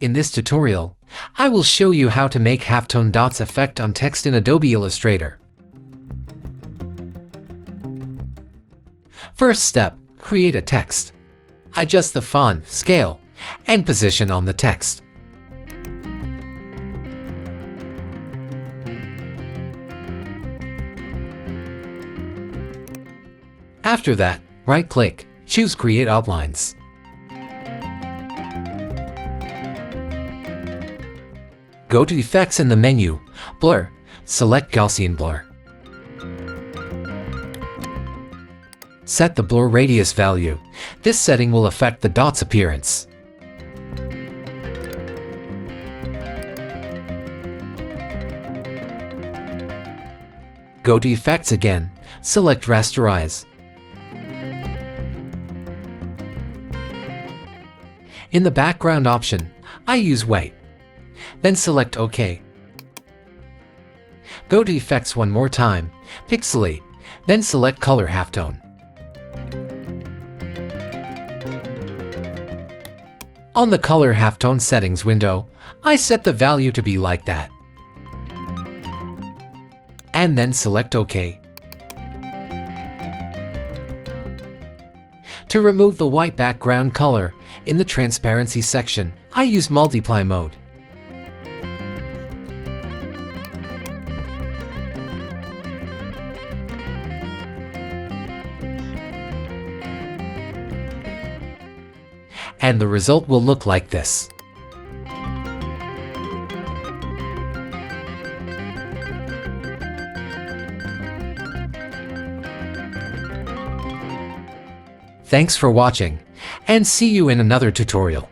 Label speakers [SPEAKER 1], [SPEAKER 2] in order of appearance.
[SPEAKER 1] In this tutorial, I will show you how to make halftone dots effect on text in Adobe Illustrator. First step, create a text. Adjust the font, scale, and position on the text. After that, right-click, choose Create Outlines. Go to Effects in the menu, Blur, select Gaussian Blur. Set the blur radius value. This setting will affect the dot's appearance. Go to Effects again, select Rasterize. In the background option, I use white. Then select OK. Go to Effects one more time, Pixelate, then select Color Halftone. On the Color Halftone settings window, I set the value to be like that. And then select OK. To remove the white background color, in the transparency section, I use Multiply mode. And the result will look like this. Thanks for watching, and see you in another tutorial.